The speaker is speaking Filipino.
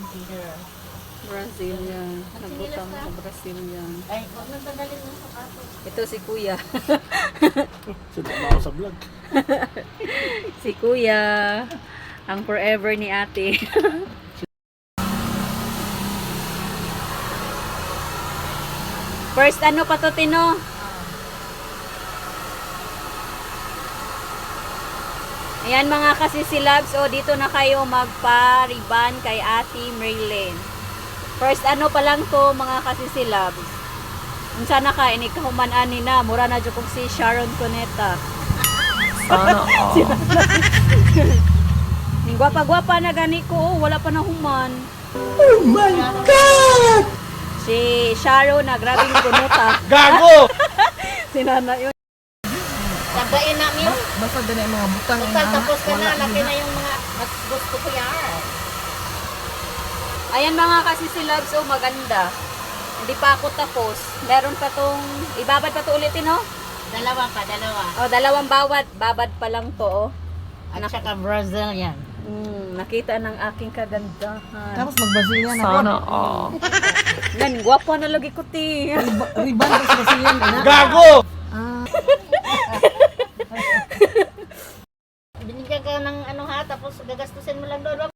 Nag-dealer. Brazilian. Nagbutang sa Brazilian. Ay, huwag nang tanggalin ng sapatos. Ito si Kuya. Sunod na ako sa vlog. Si Kuya. Ang forever ni ate. First ano pa to, Tino? Ayan mga kasisilabs, o dito na kayo magpa-riban kay Ate Marilyn. First ano pa lang to mga kasisilabs. Kung sana ka, inikahuman-an na, mura na dyan kung si Sharon Cuneta. Sana all. Ning gwapa-gwapa na gani ko, oh, wala pa na human. Oh my God! Si Sharon na grabing kunota. Gago! Sinana yun. Tagain namin. Basta din yung mga butang. Total tapos ka na. Laki na yung mga mas gusto ko yan. Ayan mga kasisilabs, oh maganda. Hindi pa ako tapos. Meron pa tong, ibabad pa to ulitin, oh. Dalawa pa, dalawa. Oh, dalawang bawat, babad pa lang to, oh. At saka Brazilian. Nakita ng aking kagandahan. Tapos mag-Brazilian ako. Sana all. Yan, gwapo na lagi ko, ti. Riban tapos Brazilian. Gago! Binigyan ka ng ano ha, tapos gagastusin mo lang doon. Huwag